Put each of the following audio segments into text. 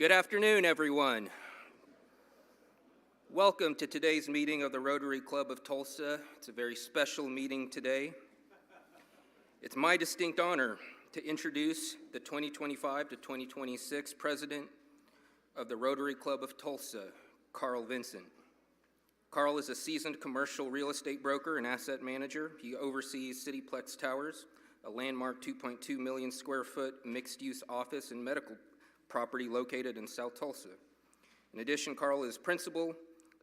Good afternoon, everyone. Welcome to today's meeting of the Rotary Club of Tulsa. It's a very special meeting today. It's my distinct honor to introduce the 2025 to 2026 President of the Rotary Club of Tulsa, Carl Vincent. Carl is a seasoned commercial real estate broker and asset manager. He oversees Cityplex Towers, a landmark 2.2 million square foot mixed-use office and medical property located in South Tulsa. In addition, Carl is principal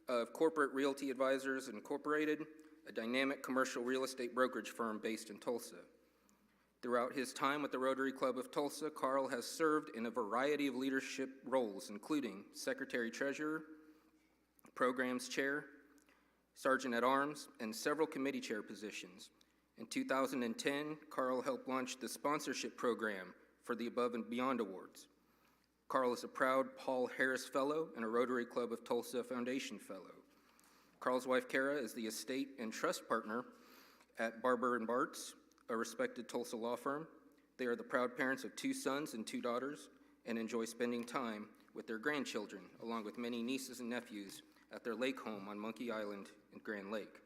of Corporate Realty Advisors Incorporated, a dynamic commercial real estate brokerage firm based in Tulsa. Throughout his time with the Rotary Club of Tulsa, Carl has served in a variety of leadership roles, including Secretary-Treasurer, Programs Chair, Sergeant-at-Arms, and several committee chair positions. In 2010, Carl helped launch the sponsorship program for the Above and Beyond Awards. Carl is a proud Paul Harris Fellow and a Rotary Club of Tulsa Foundation Fellow. Carl's wife, Kara, is the estate and trust partner at Barber & Bartz, a respected Tulsa law firm. They are the proud parents of 2 sons and 2 daughters and enjoy spending time with their grandchildren, along with many nieces and nephews at their lake home on Monkey Island in Grand Lake.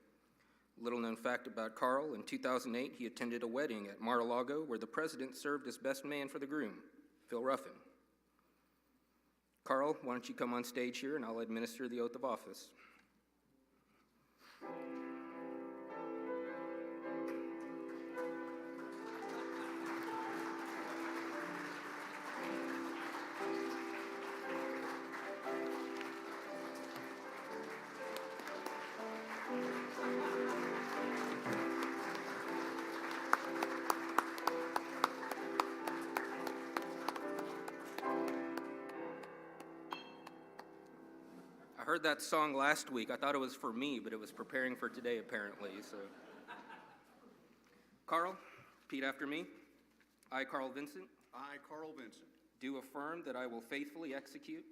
Little known fact about Carl, in 2008, he attended a wedding at Mar-a-Lago where the president served as best man for the groom, Phil Ruffin. Carl, why don't you come on stage here and I'll administer the oath of office. I heard that song last week. I thought it was for me, but it was preparing for today, apparently. So, Carl, repeat after me. I, Carl Vincent. I, Carl Vincent. Do affirm that I will faithfully execute.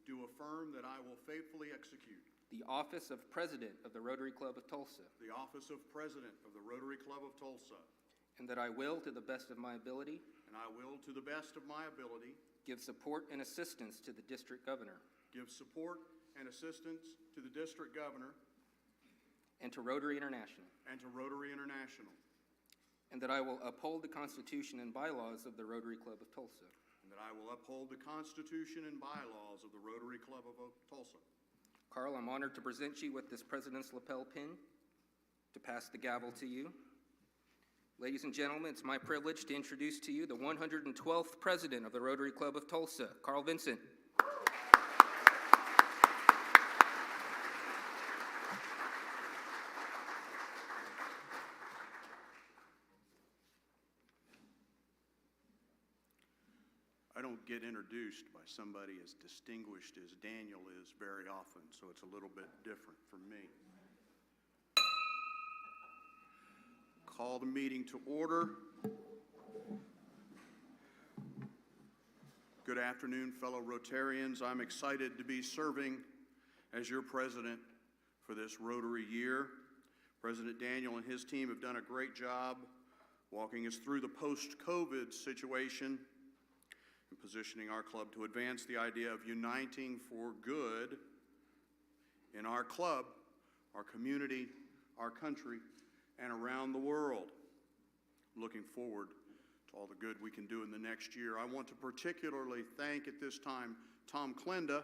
Do affirm that I will faithfully execute. The office of President of the Rotary Club of Tulsa. The office of President of the Rotary Club of Tulsa. And that I will, to the best of my ability. And I will, to the best of my ability. Give support and assistance to the District Governor. Give support and assistance to the District Governor. And to Rotary International. And to Rotary International. And that I will uphold the Constitution and bylaws of the Rotary Club of Tulsa. And that I will uphold the Constitution and bylaws of the Rotary Club of Tulsa. Carl, I'm honored to present you with this President's lapel pin to pass the gavel to you. Ladies and gentlemen, it's my privilege to introduce to you the 112th President of the Rotary Club of Tulsa, Carl Vincent. I don't get introduced by somebody as distinguished as Daniel is very often, so it's a little bit different for me. Call the meeting to order. Good afternoon, fellow Rotarians. I'm excited to be serving as your president for this Rotary year. President Daniel and his team have done a great job walking us through the post-COVID situation and positioning our club to advance the idea of uniting for good in our club, our community, our country, and around the world. Looking forward to all the good we can do in the next year. I want to particularly thank at this time Tom Klenda,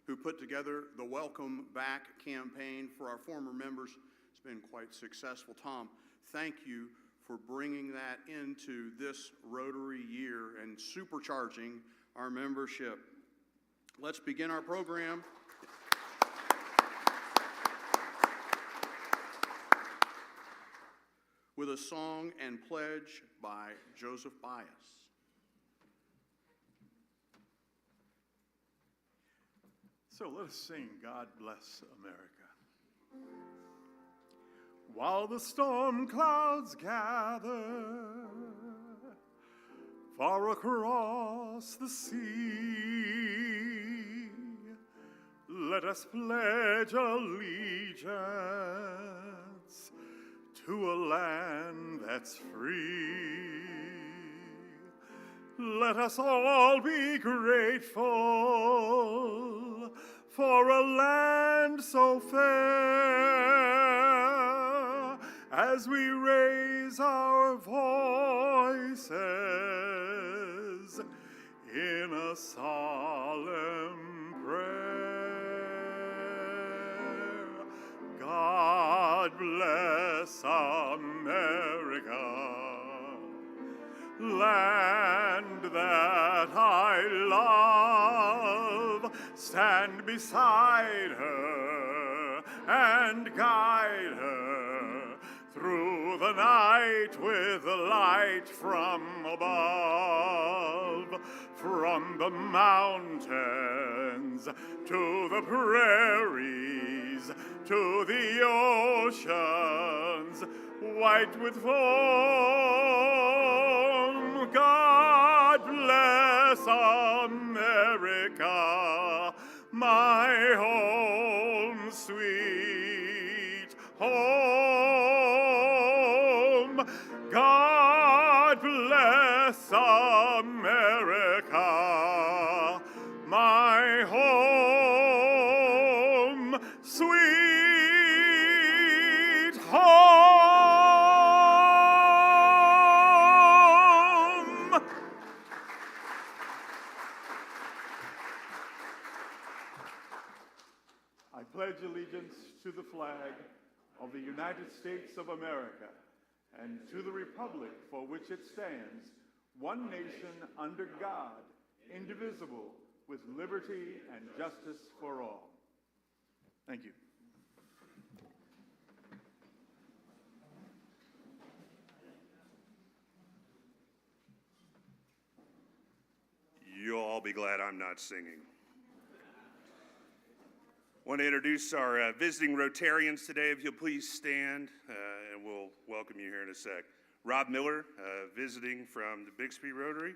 who put together the Welcome Back campaign for our former members. It's been quite successful. Tom, thank you for bringing that into this Rotary year and supercharging our membership. Let's begin our program. With a song and pledge by Joseph Bias. So let us sing God Bless America. While the storm clouds gather far across the sea, let us pledge allegiance to a land that's free. Let us all be grateful for a land so fair as we raise our voices in a solemn prayer. God bless America, land that I love. Stand beside her and guide her through the night with the light from above. From the mountains to the prairies to the oceans white with foam. God bless America, my home, sweet home. God bless America, my home, sweet home. I pledge allegiance to the flag of the United States of America and to the republic for which it stands, one nation under God, indivisible, with liberty and justice for all. Thank you. You'll all be glad I'm not singing. I want to introduce our visiting Rotarians today. If you'll please stand, and we'll welcome you here in a sec. Rob Miller, visiting from the Bixby Rotary.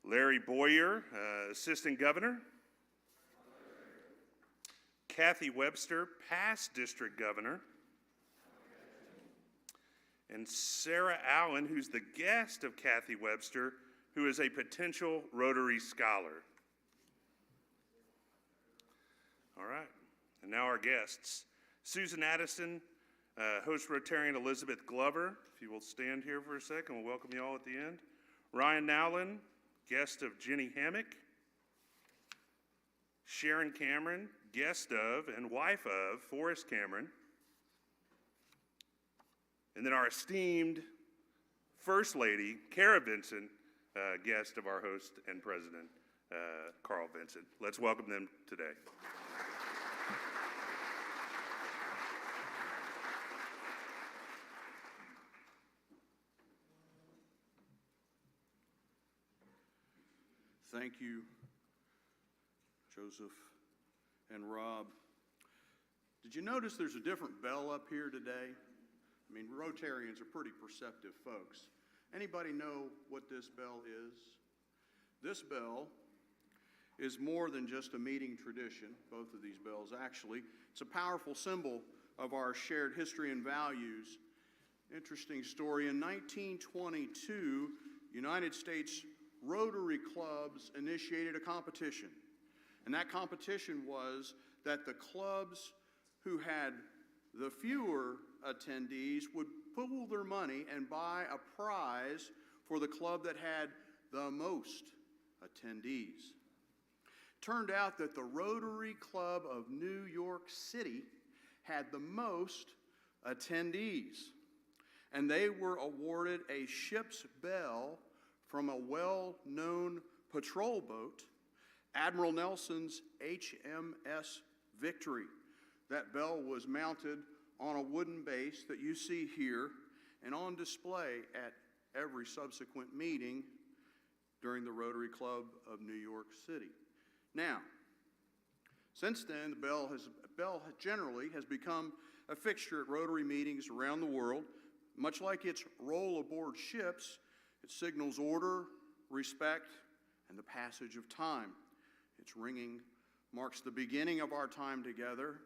Larry Boyer, Assistant Governor. Kathy Webster, past District Governor. And Sarah Allen, who's the guest of Kathy Webster, who is a potential Rotary Scholar. All right, and now our guests. Susan Addison, host Rotarian Elizabeth Glover. If you will stand here for a second, we'll welcome you all at the end. Ryan Nowlin, guest of Jenny Hammock. Sharon Cameron, guest of and wife of Forrest Cameron. And then our esteemed First Lady, Kara Vincent, guest of our host and president, Carl Vincent. Let's welcome them today. Thank you, Joseph and Rob. Did you notice there's a different bell up here today? I mean, Rotarians are pretty perceptive folks. Anybody know what this bell is? This bell is more than just a meeting tradition, both of these bells actually. It's a powerful symbol of our shared history and values. Interesting story, in 1922, United States Rotary clubs initiated a competition. And that competition was that the clubs who had the fewer attendees would pool their money and buy a prize for the club that had the most attendees. Turned out that the Rotary Club of New York City had the most attendees, and they were awarded a ship's bell from a well-known patrol boat, Admiral Nelson's HMS Victory. That bell was mounted on a wooden base that you see here and on display at every subsequent meeting during the Rotary Club of New York City. Now, since then, the bell generally has become a fixture at Rotary meetings around the world. Much like its role aboard ships, it signals order, respect, and the passage of time. Its ringing marks the beginning of our time together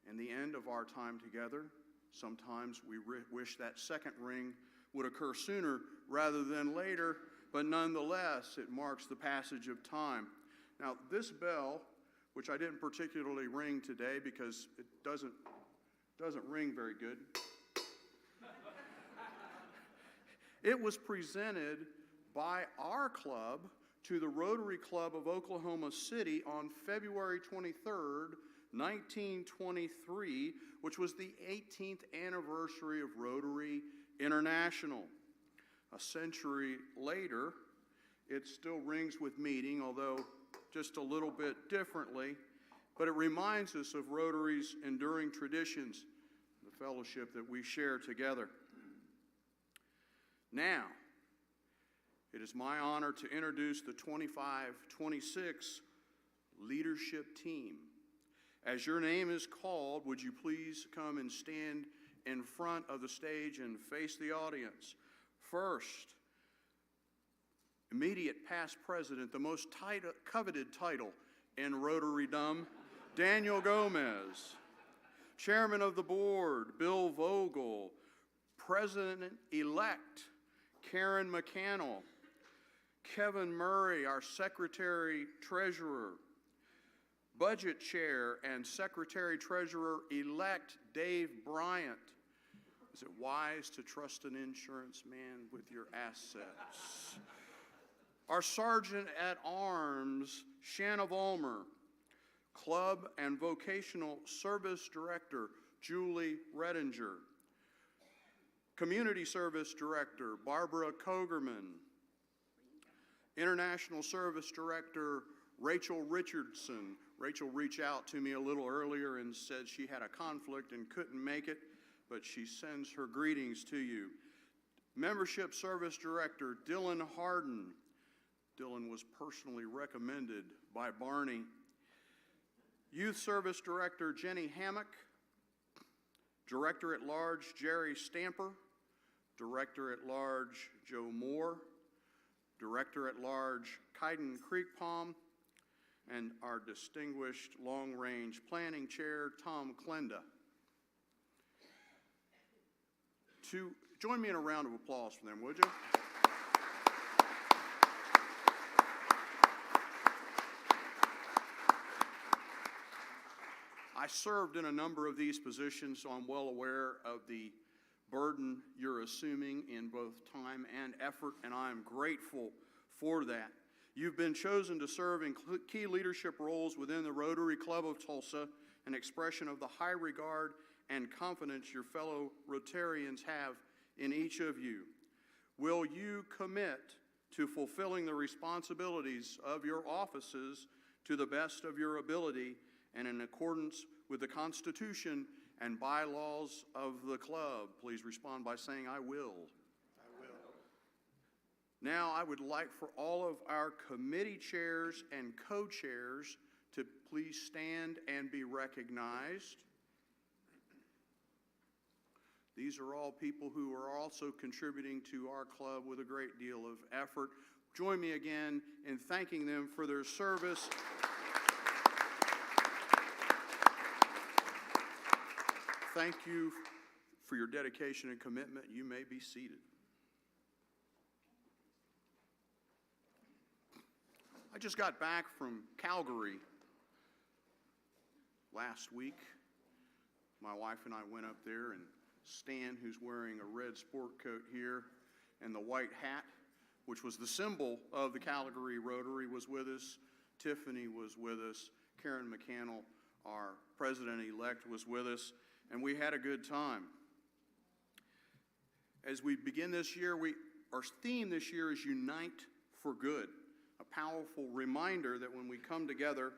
and the end of our time together. Sometimes we wish that second ring would occur sooner rather than later, but nonetheless, it marks the passage of time. Now, this bell, which I didn't particularly ring today because it doesn't ring very good, it was presented by our club to the Rotary Club of Oklahoma City on February 23rd, 1923, which was the 18th anniversary of Rotary International. A century later, it still rings with meaning, although just a little bit differently, but it reminds us of Rotary's enduring traditions, the fellowship that we share together. Now, it is my honor to introduce the 25-26 leadership team. As your name is called, would you please come and stand in front of the stage and face the audience? First, immediate past president, the most coveted title in Rotary-dom, Daniel Gomez. Chairman of the board, Bill Vogel. President-elect, Karen McCannell. Kevin Murray, our secretary-treasurer. Budget chair and secretary-treasurer-elect, Dave Bryant. Is it wise to trust an insurance man with your assets? Our sergeant-at-arms, Shanna Vollmer. Club and vocational service director, Julie Redinger. Community service director, Barbara Kogerman. International service director, Rachel Richardson. Rachel reached out to me a little earlier and said she had a conflict and couldn't make it, but she sends her greetings to you. Membership Service Director, Dylan Harden. Dylan was personally recommended by Barney. Youth Service Director, Jenny Hammock. Director at Large, Jerry Stamper. Director at Large, Joe Moore. Director at Large, Kaiden Creekpalm. And our distinguished long-range planning chair, Tom Klenda. Join me in a round of applause for them, would you? I served in a number of these positions, so I'm well aware of the burden you're assuming in both time and effort, and I am grateful for that. You've been chosen to serve in key leadership roles within the Rotary Club of Tulsa, an expression of the high regard and confidence your fellow Rotarians have in each of you. Will you commit to fulfilling the responsibilities of your offices to the best of your ability and in accordance with the Constitution and bylaws of the club? Please respond by saying, I will. I will. Now, I would like for all of our committee chairs and co-chairs to please stand and be recognized. These are all people who are also contributing to our club with a great deal of effort. Join me again in thanking them for their service. Thank you for your dedication and commitment. You may be seated. I just got back from Calgary last week. My wife and I went up there, and Stan, who's wearing a red sport coat here and the white hat, which was the symbol of the Calgary Rotary, was with us. Tiffany was with us. Karen McCannell, our president-elect, was with us, and we had a good time. As we begin this year, our theme this year is Unite for Good, a powerful reminder that when we come together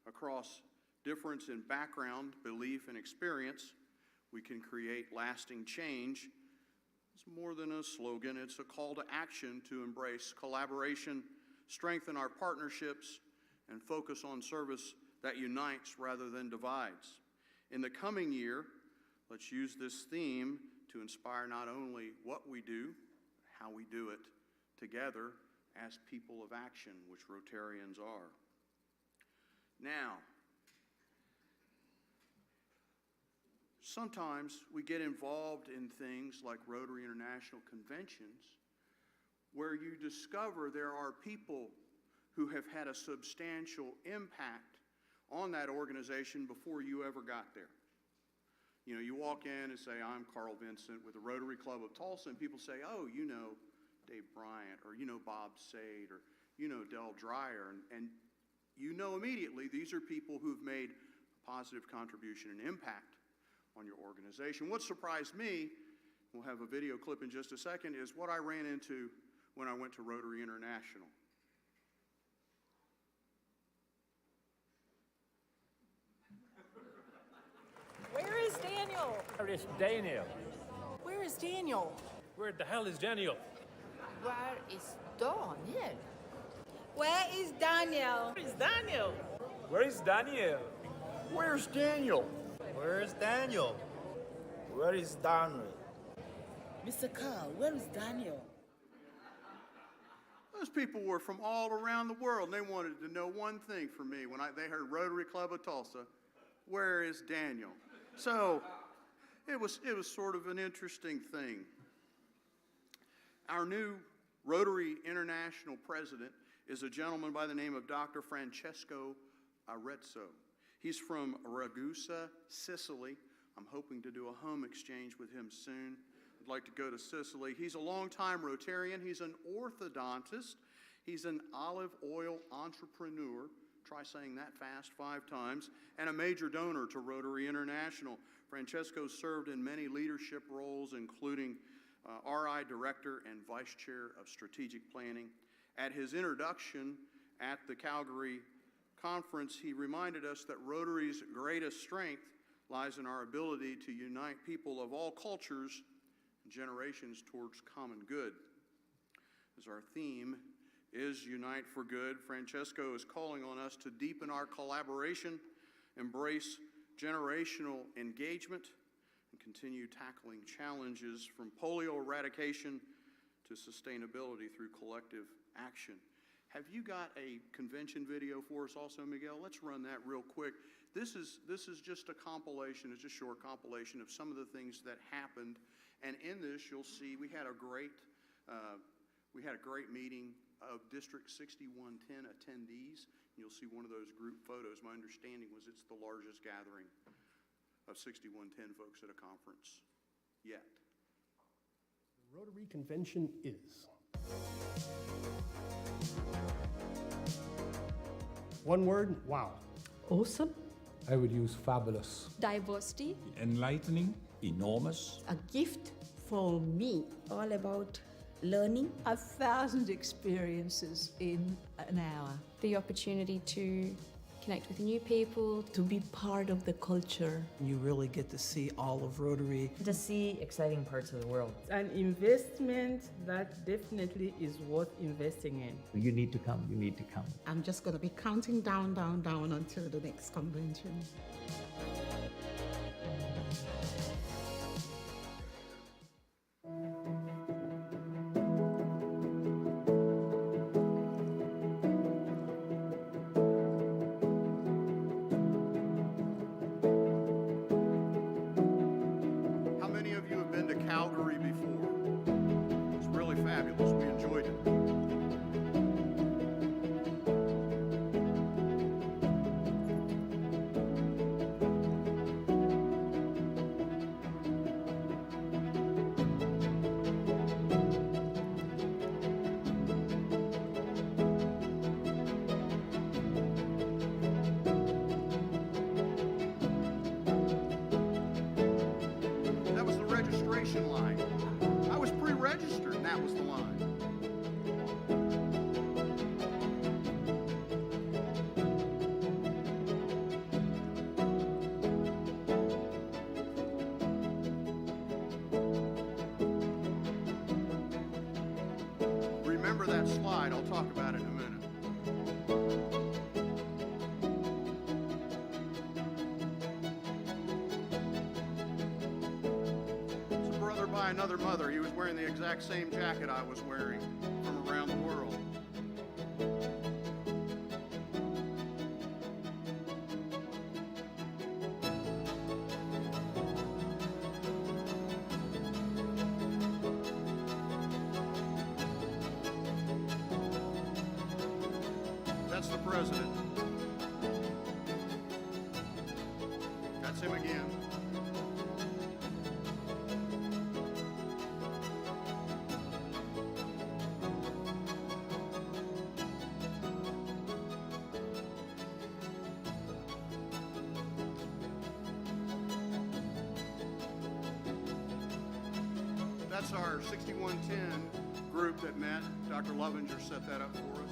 across difference in background, belief, and experience, we can create lasting change. It's more than a slogan, it's a call to action to embrace collaboration, strengthen our partnerships, and focus on service that unites rather than divides. In the coming year, let's use this theme to inspire not only what we do, how we do it together as people of action, which Rotarians are. Now, sometimes we get involved in things like Rotary International conventions where you discover there are people who have had a substantial impact on that organization before you ever got there. You know, you walk in and say, I'm Carl Vincent with the Rotary Club of Tulsa, and people say, oh, you know Dave Bryant, or you know Bob Sade, or you know Del Dreyer, and you know immediately these are people who've made a positive contribution and impact on your organization. What surprised me, we'll have a video clip in just a second, is what I ran into when I went to Rotary International. Where is Daniel? Where is Daniel? Where is Daniel? Where the hell is Daniel? Where is Daniel? Where is Daniel? Where is Daniel? Where is Daniel? Where's Daniel? Where's Daniel? Where is Daniel? Mr. Carl, where is Daniel? Those people were from all around the world, and they wanted to know one thing from me when they heard Rotary Club of Tulsa, where is Daniel? So it was sort of an interesting thing. Our new Rotary International president is a gentleman by the name of Dr. Francesco Arezzo. He's from Ragusa, Sicily. I'm hoping to do a home exchange with him soon. I'd like to go to Sicily. He's a longtime Rotarian. He's an orthodontist. He's an olive oil entrepreneur. Try saying that fast 5 times. And a major donor to Rotary International. Francesco served in many leadership roles, including RI Director and Vice Chair of Strategic Planning. At his introduction at the Calgary conference, he reminded us that Rotary's greatest strength lies in our ability to unite people of all cultures and generations towards common good. As our theme is Unite for Good, Francesco is calling on us to deepen our collaboration, embrace generational engagement, and continue tackling challenges from polio eradication to sustainability through collective action. Have you got a convention video for us also, Miguel? Let's run that real quick. This is just a compilation, it's a short compilation of some of the things that happened. And in this, you'll see we had a great meeting of District 6110 attendees. You'll see one of those group photos. My understanding was it's the largest gathering of 6110 folks at a conference yet. The Rotary Convention is one word, wow. Awesome. I would use fabulous. Diversity. Enlightening, enormous. A gift for me. All about learning. 1,000 experiences in an hour. The opportunity to connect with new people. To be part of the culture. You really get to see all of Rotary. To see exciting parts of the world. An investment that definitely is worth investing in. You need to come, you need to come. I'm just going to be counting down until the next convention. Calgary before. It's really fabulous. We enjoyed it. That was the registration line. I was pre-registered and that was the line. Remember that slide, I'll talk about it in a minute. By another mother. He was wearing the exact same jacket I was wearing from around the world. president. That's him again. That's our 6110 group that met. Dr. Lovinger set that up for us.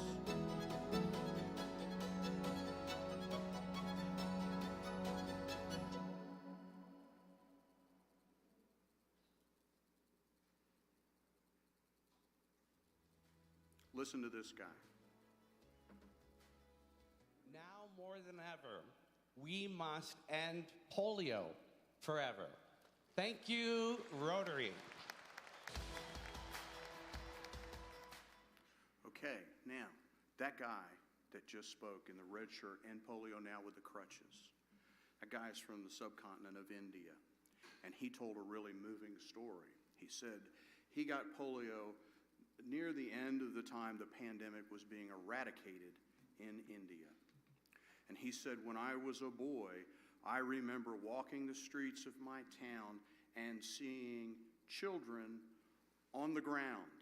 Listen to this guy. Now more than ever, we must end polio forever. Thank you, Rotary. Okay, now, that guy that just spoke in the red shirt and polio now with the crutches, that guy is from the subcontinent of India, and he told a really moving story. He said he got polio near the end of the time the pandemic was being eradicated in India. And he said, when I was a boy, I remember walking the streets of my town and seeing children on the ground.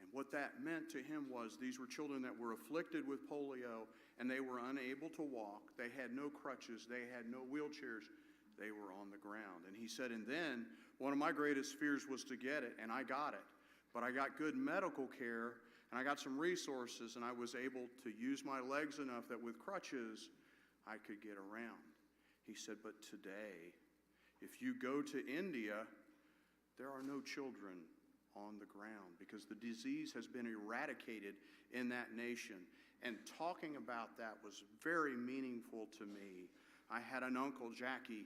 And what that meant to him was these were children that were afflicted with polio and they were unable to walk. They had no crutches. They had no wheelchairs. They were on the ground. And he said, and then one of my greatest fears was to get it, and I got it. But I got good medical care and I got some resources, and I was able to use my legs enough that with crutches I could get around. He said, but today, if you go to India, there are no children on the ground because the disease has been eradicated in that nation. And talking about that was very meaningful to me. I had an uncle, Jackie,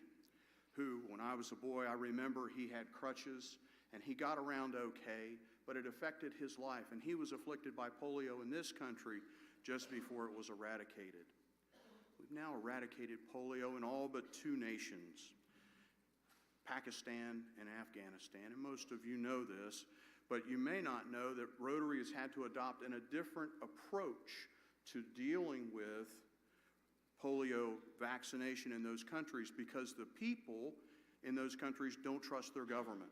who, when I was a boy, I remember he had crutches and he got around okay, but it affected his life. And he was afflicted by polio in this country just before it was eradicated. We've now eradicated polio in all but 2 nations, Pakistan and Afghanistan. And most of you know this, but you may not know that Rotary has had to adopt a different approach to dealing with polio vaccination in those countries because the people in those countries don't trust their government.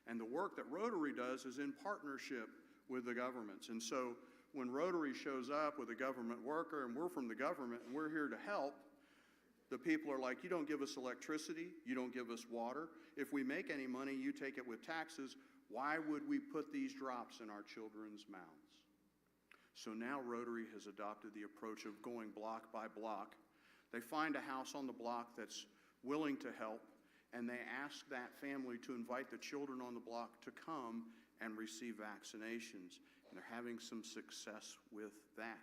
And the work that Rotary does is in partnership with the governments. And so when Rotary shows up with a government worker and we're from the government and we're here to help, the people are like, you don't give us electricity, you don't give us water. If we make any money, you take it with taxes. Why would we put these drops in our children's mouths? So now Rotary has adopted the approach of going block by block. They find a house on the block that's willing to help, and they ask that family to invite the children on the block to come and receive vaccinations. And they're having some success with that,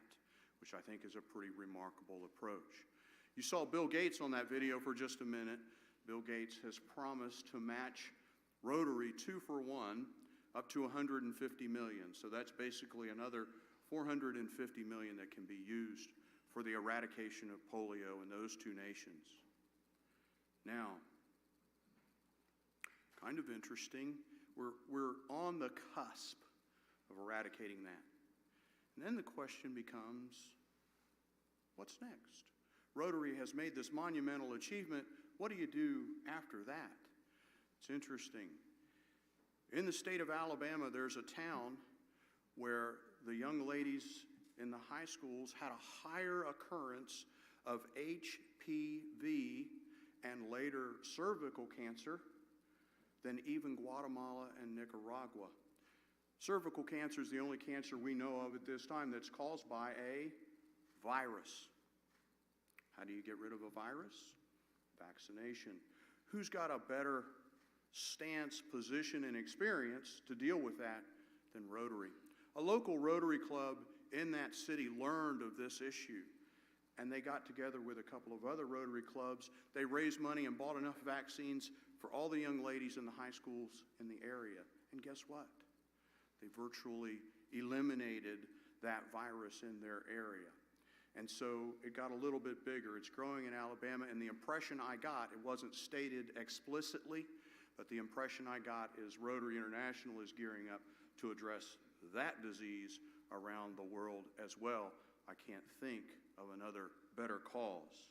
which I think is a pretty remarkable approach. You saw Bill Gates on that video for just a minute. Bill Gates has promised to match Rotary 2 for 1 up to $150 million. So that's basically another $450 million that can be used for the eradication of polio in those 2 nations. Now, kind of interesting, we're on the cusp of eradicating that. And then the question becomes, what's next? Rotary has made this monumental achievement. What do you do after that? It's interesting. In the state of Alabama, there's a town where the young ladies in the high schools had a higher occurrence of HPV and later cervical cancer than even Guatemala and Nicaragua. Cervical cancer is the only cancer we know of at this time that's caused by a virus. How do you get rid of a virus? Vaccination. Who's got a better stance, position, and experience to deal with that than Rotary? A local Rotary club in that city learned of this issue, and they got together with a couple of other Rotary clubs. They raised money and bought enough vaccines for all the young ladies in the high schools in the area. And guess what? They virtually eliminated that virus in their area. And so it got a little bit bigger. It's growing in Alabama, and the impression I got, it wasn't stated explicitly, but the impression I got is Rotary International is gearing up to address that disease around the world as well. I can't think of another better cause.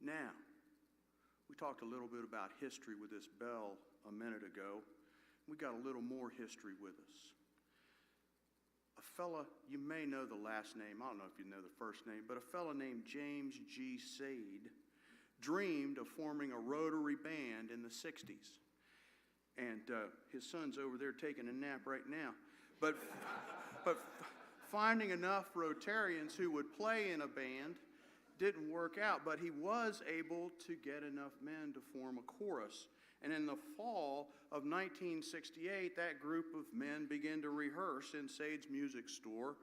Now, we talked a little bit about history with this bell a minute ago. We got a little more history with us. A fella, you may know the last name, I don't know if you know the first name, but a fella named James G. Sade dreamed of forming a Rotary band in the 60s. And his son's over there taking a nap right now. But finding enough Rotarians who would play in a band didn't work out, but he was able to get enough men to form a chorus. And in the fall of 1968, that group of men began to rehearse in Sade's music store.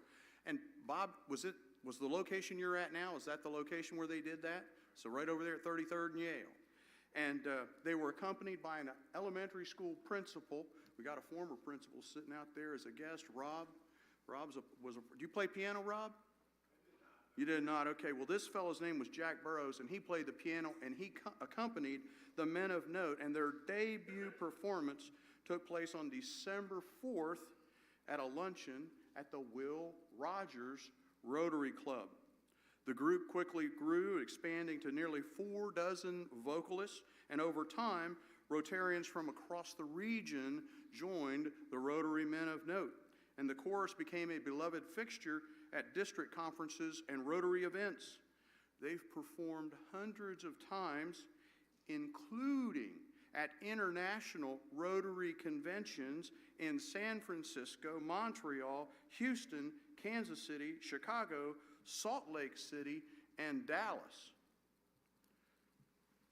And Bob, was the location you're at now, is that the location where they did that? So right over there at 33rd and Yale. And they were accompanied by an elementary school principal. We got a former principal sitting out there as a guest, Rob. Do you play piano, Rob? You did not? Okay, well, this fellow's name was Jack Burrows, and he played the piano, and he accompanied the Men of Note, and their debut performance took place on December 4th at a luncheon at the Will Rogers Rotary Club. The group quickly grew, expanding to nearly 4 dozen vocalists, and over time, Rotarians from across the region joined the Rotary Men of Note, and the chorus became a beloved fixture at district conferences and Rotary events. They've performed hundreds of times, including at international Rotary conventions in San Francisco, Montreal, Houston, Kansas City, Chicago, Salt Lake City, and Dallas.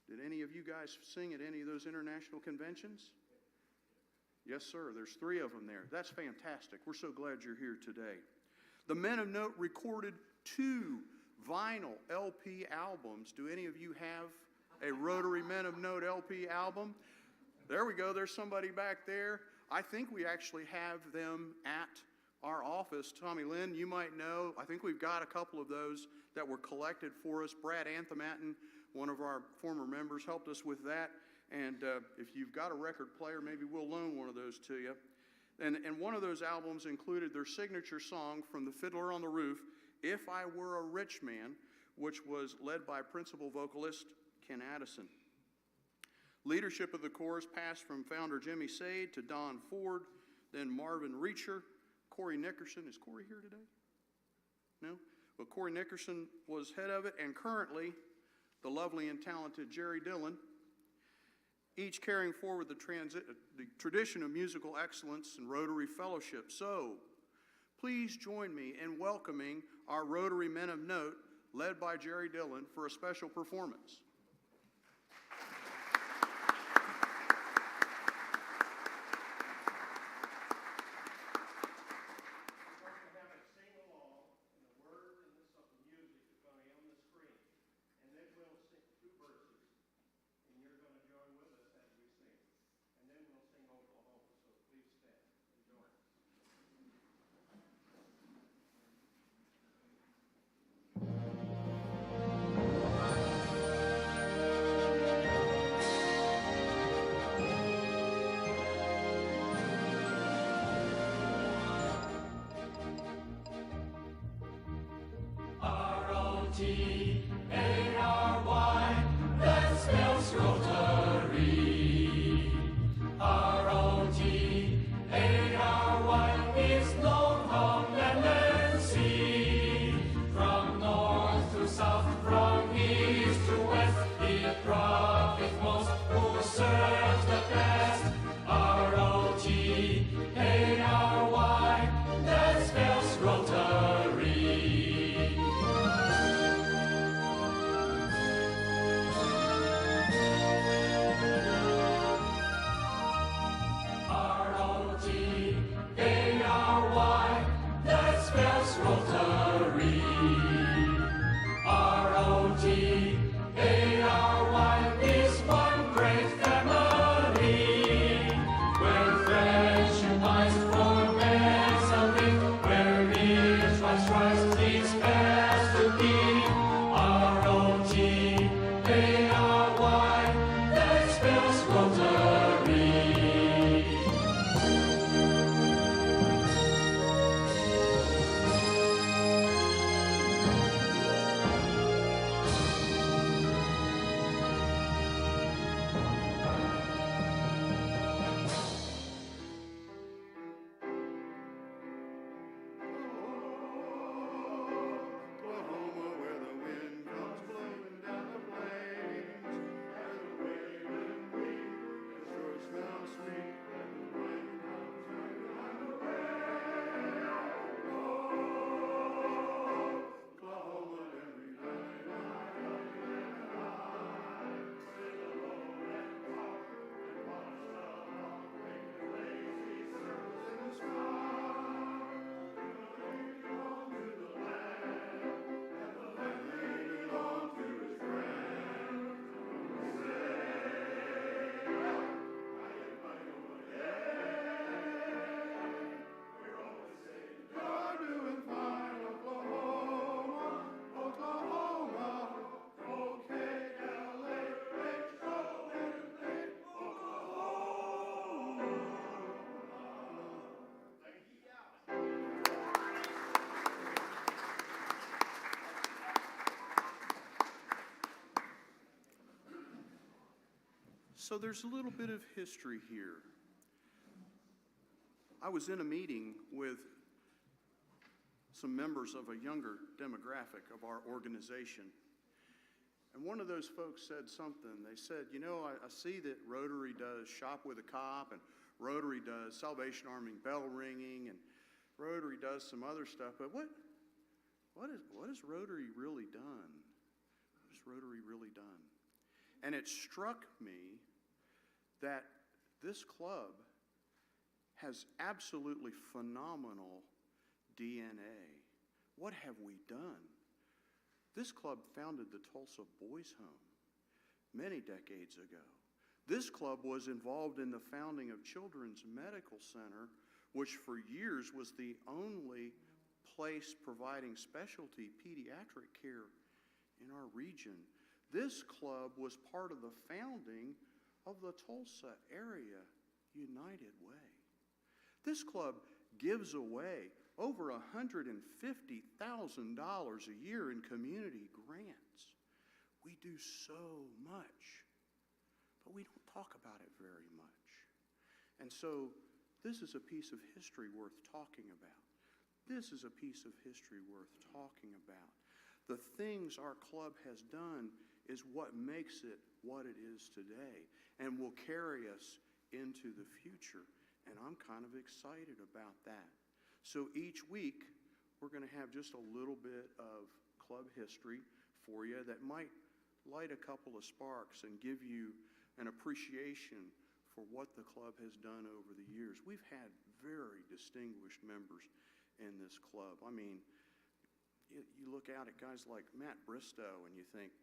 Did any of you guys sing at any of those international conventions? Yes, sir. There's 3 of them there. That's fantastic. We're so glad you're here today. The Men of Note recorded 2 vinyl LP albums. Do any of you have a Rotary Men of Note LP album? There we go. There's somebody back there. I think we actually have them at our office. Tommy Lynn, you might know. I think we've got a couple of those that were collected for us. Brad Anthematten, one of our former members, helped us with that. And if you've got a record player, maybe we'll loan one of those to you. And one of those albums included their signature song from the Fiddler on the Roof, If I Were a Rich Man, which was led by principal vocalist Ken Addison. Leadership of the chorus passed from founder Jimmy Sade to Don Ford, then Marvin Reacher, Corey Nickerson. Is Corey here today? No? Well, Corey Nickerson was head of it, and currently the lovely and talented Jerry Dillon, each carrying forward the tradition of musical excellence and Rotary fellowship. So, please join me in welcoming our Rotary Men of Note, led by Jerry Dillon, for a special performance. So there's a little bit of history here. I was in a meeting with some members of a younger demographic of our organization, and one of those folks said something. They said, you know, I see that Rotary does Shop with a Cop, and Rotary does Salvation Army bell ringing, and Rotary does some other stuff, but what has Rotary really done? What has Rotary really done? And it struck me that this club has absolutely phenomenal DNA. What have we done? This club founded the Tulsa Boys Home many decades ago. This club was involved in the founding of Children's Medical Center, which for years was the only place providing specialty pediatric care in our region. This club was part of the founding of the Tulsa Area United Way. This club gives away over $150,000 a year in community grants. We do so much, but we don't talk about it very much. And so this is a piece of history worth talking about. This is a piece of history worth talking about. The things our club has done is what makes it what it is today and will carry us into the future. And I'm kind of excited about that. So each week, we're going to have just a little bit of club history for you that might light a couple of sparks and give you an appreciation for what the club has done over the years. We've had very distinguished members in this club. I mean, you look out at guys like Matt Bristow and you think,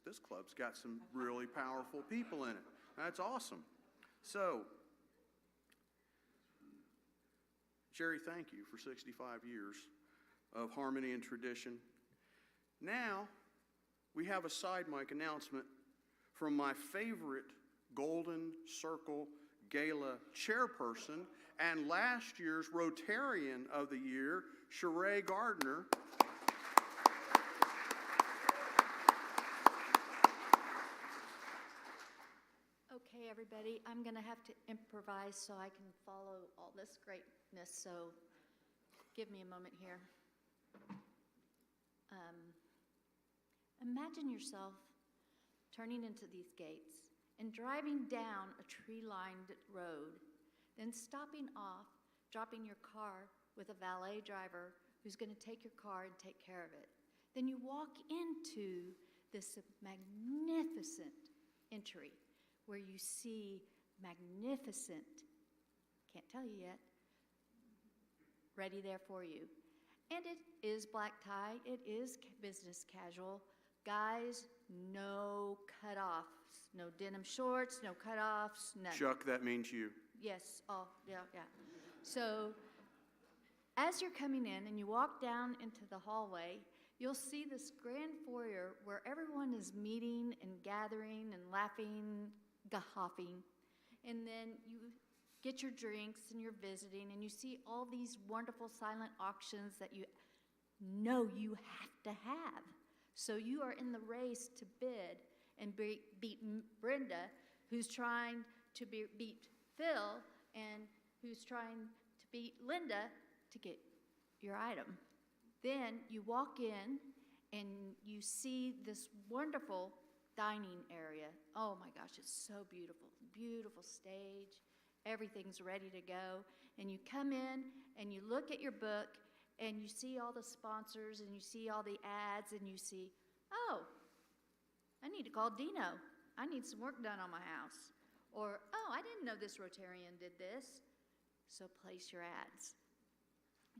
this club's got some really powerful people in it. That's awesome. So, Jerry, thank you for 65 years of harmony and tradition. Now, we have a side mic announcement from my favorite Golden Circle Gala chairperson and last year's Rotarian of the Year, Sheree Gardner. Okay, everybody, I'm going to have to improvise so I can follow all this greatness, so give me a moment here. Imagine yourself turning into these gates and driving down a tree-lined road, then stopping off, dropping your car with a valet driver who's going to take your car and take care of it. Then you walk into this magnificent entry where you see magnificent, can't tell you yet, ready there for you. And it is black tie, it is business casual. Guys, no cutoffs, no denim shorts, no cutoffs, none. Chuck, that means you. Yes, oh, yeah. So, as you're coming in and you walk down into the hallway, you'll see this grand foyer where everyone is meeting and gathering and laughing, gahoffing. And then you get your drinks and you're visiting and you see all these wonderful silent auctions that you know you have to have. So you are in the race to bid and beat Brenda, who's trying to beat Phil, and who's trying to beat Linda to get your item. Then you walk in and you see this wonderful dining area. Oh my gosh, it's so beautiful. Beautiful stage. Everything's ready to go. And you come in and you look at your book and you see all the sponsors and you see all the ads and you see, oh, I need to call Dino. I need some work done on my house. Or, oh, I didn't know this Rotarian did this. So place your ads.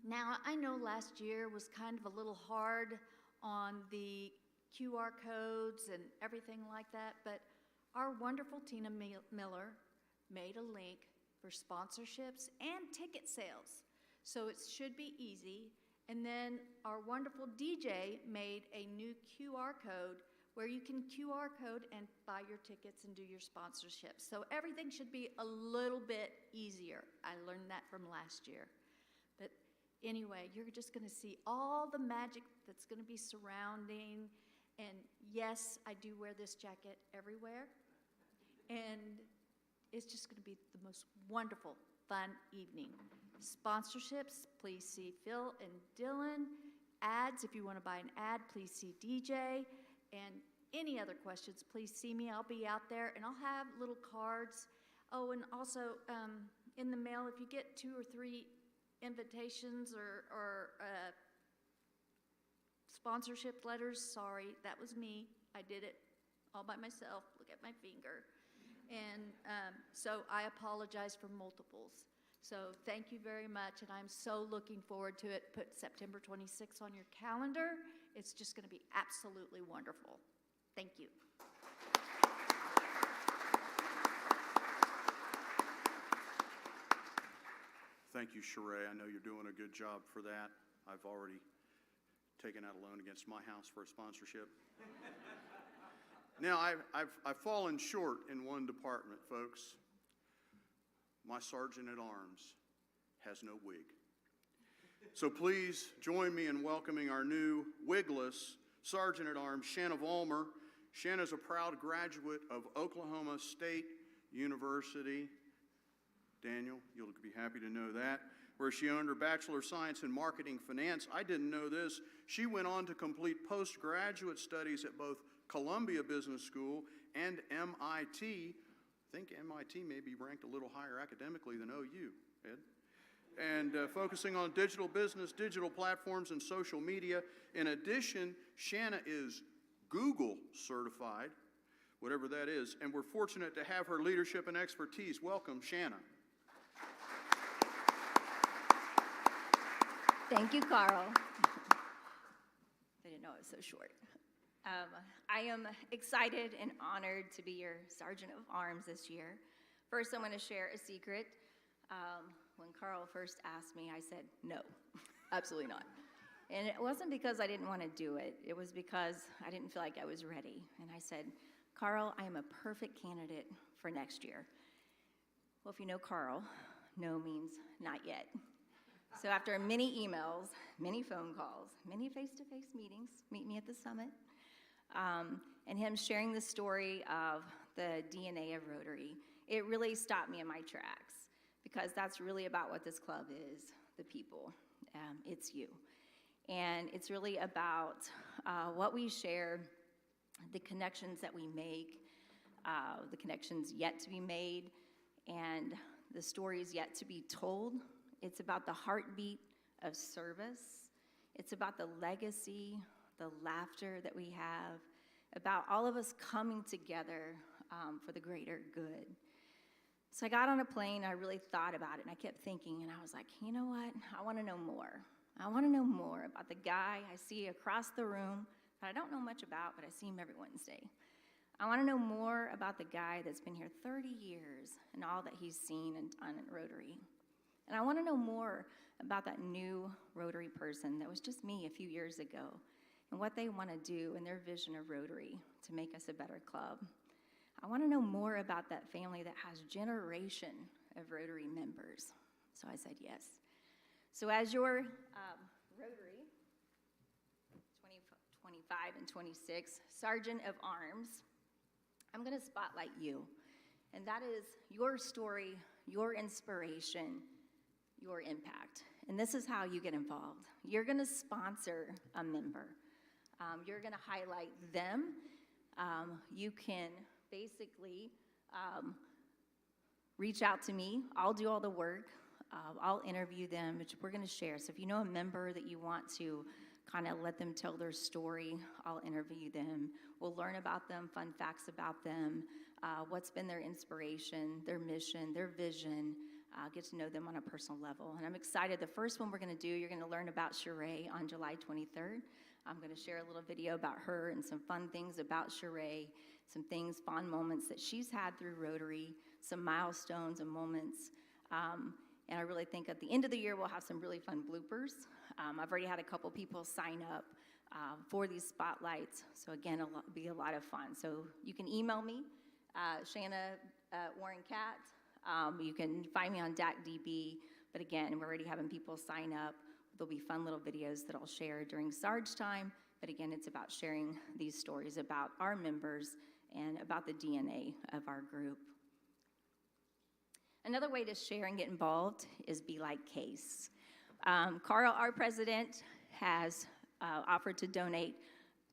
Now, I know last year was kind of a little hard on the QR codes and everything like that, but our wonderful Tina Miller made a link for sponsorships and ticket sales. So it should be easy. And then our wonderful DJ made a new QR code where you can QR code and buy your tickets and do your sponsorships. So everything should be a little bit easier. I learned that from last year. But anyway, you're just going to see all the magic that's going to be surrounding. And yes, I do wear this jacket everywhere. and it's just going to be the most wonderful, fun evening. Sponsorships, please see Phil and Dylan. Ads, if you want to buy an ad, please see DJ. And any other questions, please see me. I'll be out there, and I'll have little cards. Oh, and also in the mail, if you get 2 or 3 invitations or sponsorship letters, sorry, that was me. I did it all by myself. Look at my finger. And so I apologize for multiples. So thank you very much, and I'm so looking forward to it. Put September 26th on your calendar. It's just going to be absolutely wonderful. Thank you. Thank you, Sheree. I know you're doing a good job for that. I've already taken out a loan against my house for a sponsorship. Now, I've fallen short in one department, folks. My sergeant at arms has no wig. So please join me in welcoming our new wigless sergeant at arms, Shanna Vollmer. Shanna's a proud graduate of Oklahoma State University. Daniel, you'll be happy to know that, where she earned her Bachelor of Science in Marketing Finance. I didn't know this. She went on to complete postgraduate studies at both Columbia Business School and MIT. I think MIT may be ranked a little higher academically than OU, Ed. And focusing on digital business, digital platforms, and social media. In addition, Shanna is Google certified, whatever that is, and we're fortunate to have her leadership and expertise. Welcome, Shanna. Thank you, Carl. I didn't know it was so short. I am excited and honored to be your Sergeant of Arms this year. First, I'm going to share a secret. When Carl first asked me, I said, no, absolutely not. And it wasn't because I didn't want to do it. It was because I didn't feel like I was ready. And I said, Carl, I am a perfect candidate for next year. Well, if you know Carl, no means not yet. So after many emails, many phone calls, many face-to-face meetings, meet me at the summit, and him sharing the story of the DNA of Rotary, it really stopped me in my tracks, because that's really about what this club is, the people. It's you. And it's really about what we share, the connections that we make, the connections yet to be made, and the stories yet to be told. It's about the heartbeat of service. It's about the legacy, the laughter that we have, about all of us coming together for the greater good. So I got on a plane, I really thought about it, and I kept thinking, and I was like, you know what? I want to know more. I want to know more about the guy I see across the room that I don't know much about, but I see him every Wednesday. I want to know more about the guy that's been here 30 years and all that he's seen and done at Rotary. And I want to know more about that new Rotary person that was just me a few years ago and what they want to do in their vision of Rotary to make us a better club. I want to know more about that family that has generation of Rotary members. So I said yes. So as your Rotary 2025 and 26 Sergeant of Arms, I'm going to spotlight you. And that is your story, your inspiration, your impact. And this is how you get involved. You're going to sponsor a member. You're going to highlight them. You can basically reach out to me. I'll do all the work. I'll interview them, which we're going to share. So if you know a member that you want to kind of let them tell their story, I'll interview them. We'll learn about them, fun facts about them, what's been their inspiration, their mission, their vision, get to know them on a personal level. And I'm excited. The first one we're going to do, you're going to learn about Sheree on July 23rd. I'm going to share a little video about her and some fun things about Sheree, some things, fond moments that she's had through Rotary, some milestones and moments. And I really think at the end of the year, we'll have some really fun bloopers. I've already had a couple people sign up for these spotlights. So again, it'll be a lot of fun. So you can email me, Shanna Warren Cat. You can find me on DACDB. But again, we're already having people sign up. There'll be fun little videos that I'll share during Sarge time. But again, it's about sharing these stories about our members and about the DNA of our group. Another way to share and get involved is be like Case. Carl, our president, has offered to donate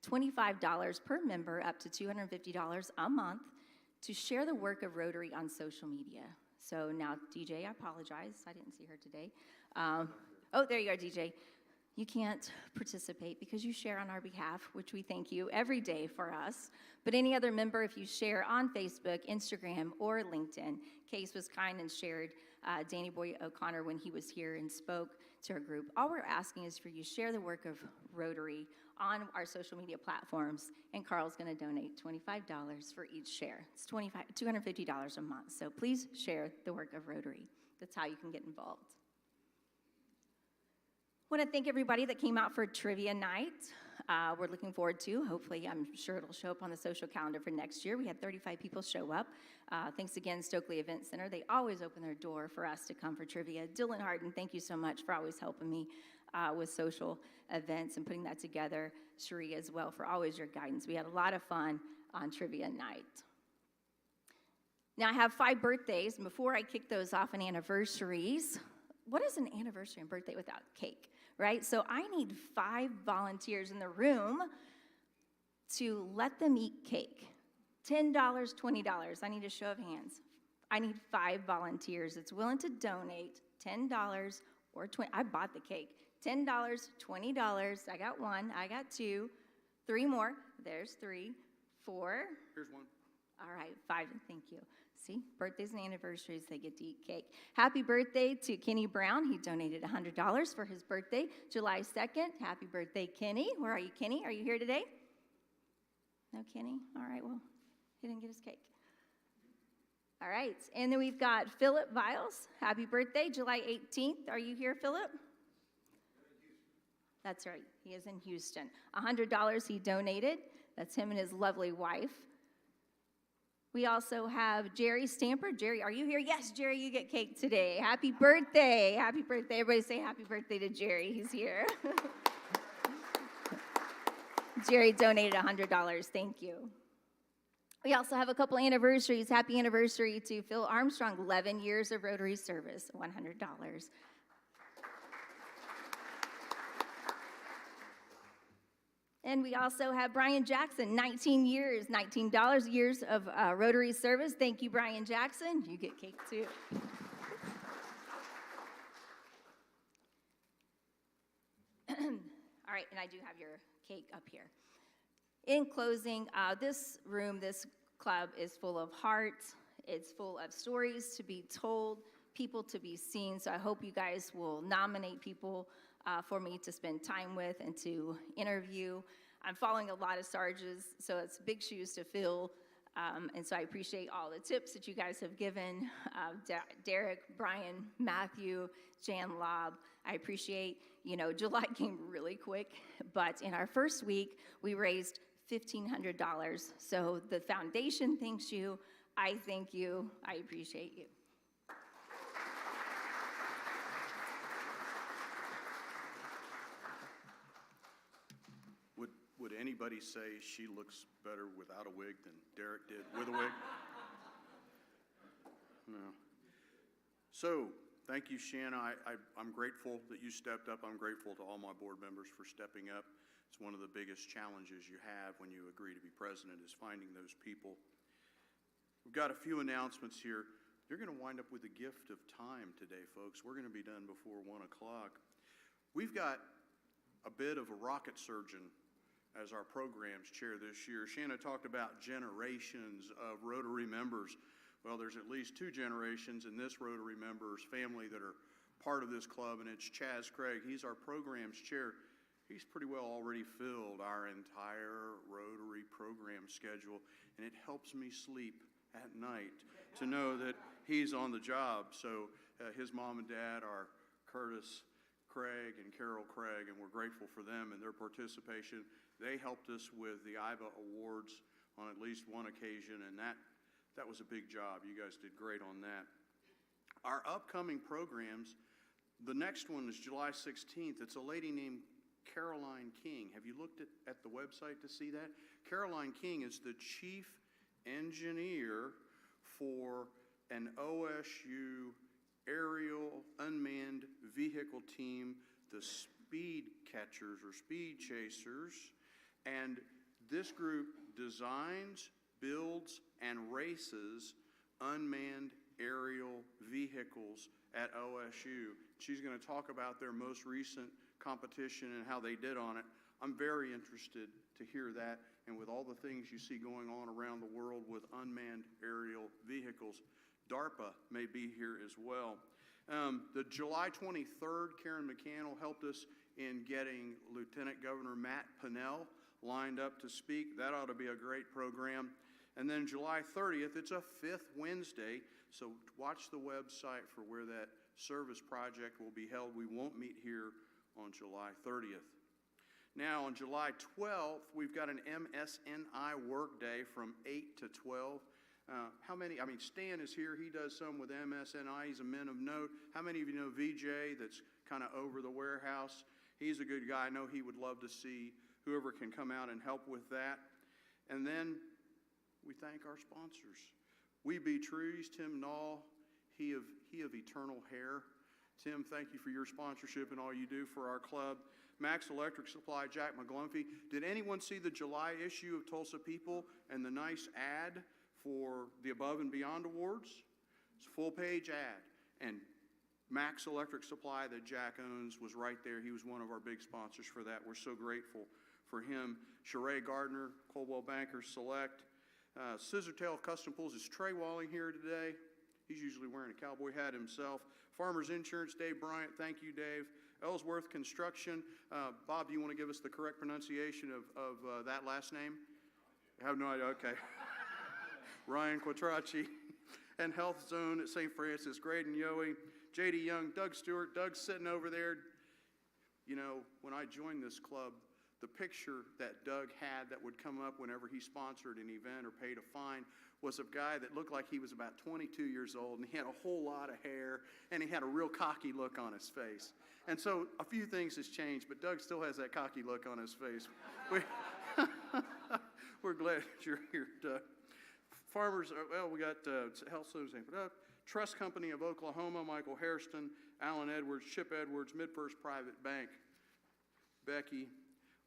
$25 per member up to $250 a month to share the work of Rotary on social media. So now, DJ, I apologize. I didn't see her today. Oh, there you are, DJ. You can't participate because you share on our behalf, which we thank you every day for us. But any other member, if you share on Facebook, Instagram, or LinkedIn, Case was kind and shared Danny Boy O'Connor when he was here and spoke to our group. All we're asking is for you to share the work of Rotary on our social media platforms, and Carl's going to donate $25 for each share. It's $250 a month. So please share the work of Rotary. That's how you can get involved. I want to thank everybody that came out for trivia night. We're looking forward to, hopefully, I'm sure it'll show up on the social calendar for next year. We had 35 people show up. Thanks again, Stokely Event Center. They always open their door for us to come for trivia. Dylan Harden, thank you so much for always helping me with social events and putting that together. Cherie as well for always your guidance. We had a lot of fun on trivia night. Now I have 5 birthdays, and before I kick those off and anniversaries, what is an anniversary and birthday without cake, right? So I need 5 volunteers in the room to let them eat cake. $10, $20. I need a show of hands. I need 5 volunteers that's willing to donate $10 or $20. I bought the cake. $10, $20. I got 1. I got 2. 3 more. There's 3. 4. Here's 1. All right, 5. Thank you. See, birthdays and anniversaries, they get to eat cake. Happy birthday to Kenny Brown. He donated $100 for his birthday, July 2nd. Happy birthday, Kenny. Where are you, Kenny? Are you here today? No, Kenny? All right, well, he didn't get his cake. All right, and then we've got Philip Viles. Happy birthday, July 18th. Are you here, Philip? That's right, he is in Houston. $100 he donated. That's him and his lovely wife. We also have Jerry Stamper. Jerry, are you here? Yes, Jerry, you get cake today. Happy birthday. Happy birthday. Everybody say happy birthday to Jerry. He's here. Jerry donated $100. Thank you. We also have a couple anniversaries. Happy anniversary to Phil Armstrong, 11 years of Rotary service, $100. And we also have Brian Jackson, 19 years of Rotary service. Thank you, Brian Jackson. You get cake too. All right, and I do have your cake up here. In closing, this club is full of heart. It's full of stories to be told, people to be seen. So I hope you guys will nominate people for me to spend time with and to interview. I'm following a lot of Sarges, so it's big shoes to fill. And so I appreciate all the tips that you guys have given. Derek, Brian, Matthew, Jan Lobb. I appreciate, July came really quick, but in our first week, we raised $1,500. So the foundation thanks you. I thank you. I appreciate you. Would anybody say she looks better without a wig than Derek did with a wig? No. So, thank you, Shanna. I'm grateful that you stepped up. I'm grateful to all my board members for stepping up. It's one of the biggest challenges you have when you agree to be president is finding those people. We've got a few announcements here. You're going to wind up with a gift of time today, folks. We're going to be done before 1 o'clock. We've got a bit of a rocket surgeon as our programs chair this year. Shanna talked about generations of Rotary members. Well, there's at least 2 generations in this Rotary members family that are part of this club, and it's Chaz Craig. He's our programs chair. He's pretty well already filled our entire Rotary program schedule, and it helps me sleep at night to know that he's on the job. So his mom and dad are Curtis Craig and Carol Craig, and we're grateful for them and their participation. They helped us with the IVA Awards on at least one occasion, and that was a big job. You guys did great on that. Our upcoming programs, the next one is July 16th. It's a lady named Caroline King. Have you looked at the website to see that? Caroline King is the Chief engineer for an OSU aerial unmanned vehicle team, the Speed Catchers or Speed Chasers. And this group designs, builds, and races unmanned aerial vehicles at OSU. She's going to talk about their most recent competition and how they did on it. I'm very interested to hear that, and with all the things you see going on around the world with unmanned aerial vehicles, DARPA may be here as well. The July 23rd, Karen McCannell helped us in getting Lieutenant Governor Matt Pinnell lined up to speak. That ought to be a great program. And then July 30th, it's a fifth Wednesday, so watch the website for where that service project will be held. We won't meet here on July 30th. Now, on July 12th, we've got an MSNI work day from 8 to 12. How many, Stan is here. He does some with MSNI. He's a man of note. How many of you know VJ that's kind of over the warehouse? He's a good guy. I know he would love to see whoever can come out and help with that. And then we thank our sponsors. We Be Trees, Tim Nall, he of Eternal Hair. Tim, thank you for your sponsorship and all you do for our club. Max Electric Supply, Jack McGlumphy. Did anyone see the July issue of Tulsa People and the nice ad for the Above and Beyond Awards? It's a full-page ad. And Max Electric Supply that Jack owns was right there. He was one of our big sponsors for that. We're so grateful for him. Sheree Gardner, Coldwell Banker Select. Scissortail Custom Pools. Is Trey Walling here today? He's usually wearing a cowboy hat himself. Farmers Insurance, Dave Bryant. Thank you, Dave. Ellsworth Construction. Bob, do you want to give us the correct pronunciation of that last name? I have no idea. Okay. Ryan Quattracci. And Health Zone at St. Francis. Graydon Yohe. J.D. Young. Doug Stewart. Doug's sitting over there. You know, when I joined this club, the picture that Doug had that would come up whenever he sponsored an event or paid a fine was a guy that looked like he was about 22 years old, and he had a whole lot of hair, and he had a real cocky look on his face. And so a few things has changed, but Doug still has that cocky look on his face. We're glad you're here, Doug. Farmers, well, we got Health Services, Trust Company of Oklahoma, Michael Hairston, Alan Edwards, Chip Edwards, MidFirst Private Bank, Becky,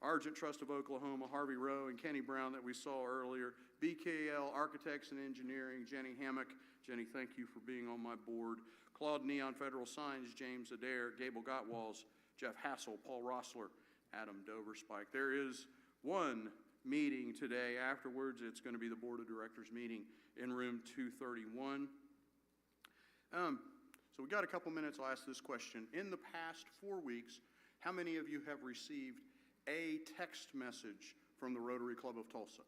Argent Trust of Oklahoma, Harvey Rowe, and Kenny Brown that we saw earlier, BKL Architects and Engineering, Jenny Hammock. Jenny, thank you for being on my board. Claude Neon Federal Signs, James Adair, Gable Gottwalls, Jeff Hassel, Paul Rossler, Adam Doverspike. There is one meeting today. Afterwards, it's going to be the Board of Directors meeting in room 231. So we got a couple minutes. I'll ask this question. In the past 4 weeks, how many of you have received a text message from the Rotary Club of Tulsa?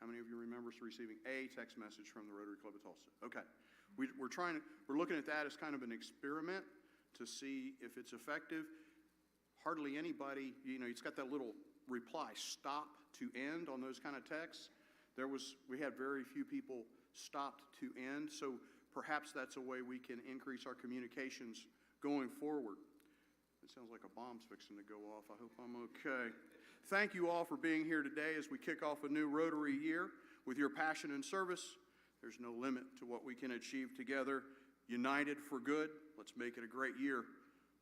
How many of you remember receiving a text message from the Rotary Club of Tulsa? Okay. We're looking at that as kind of an experiment to see if it's effective. Hardly anybody, it's got that little reply, stop to end on those kind of texts. We had very few people stopped to end, so perhaps that's a way we can increase our communications going forward. It sounds like a bomb's fixing to go off. I hope I'm okay. Thank you all for being here today as we kick off a new Rotary year. With your passion and service, there's no limit to what we can achieve together. United for good, let's make it a great year.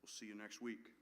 We'll see you next week.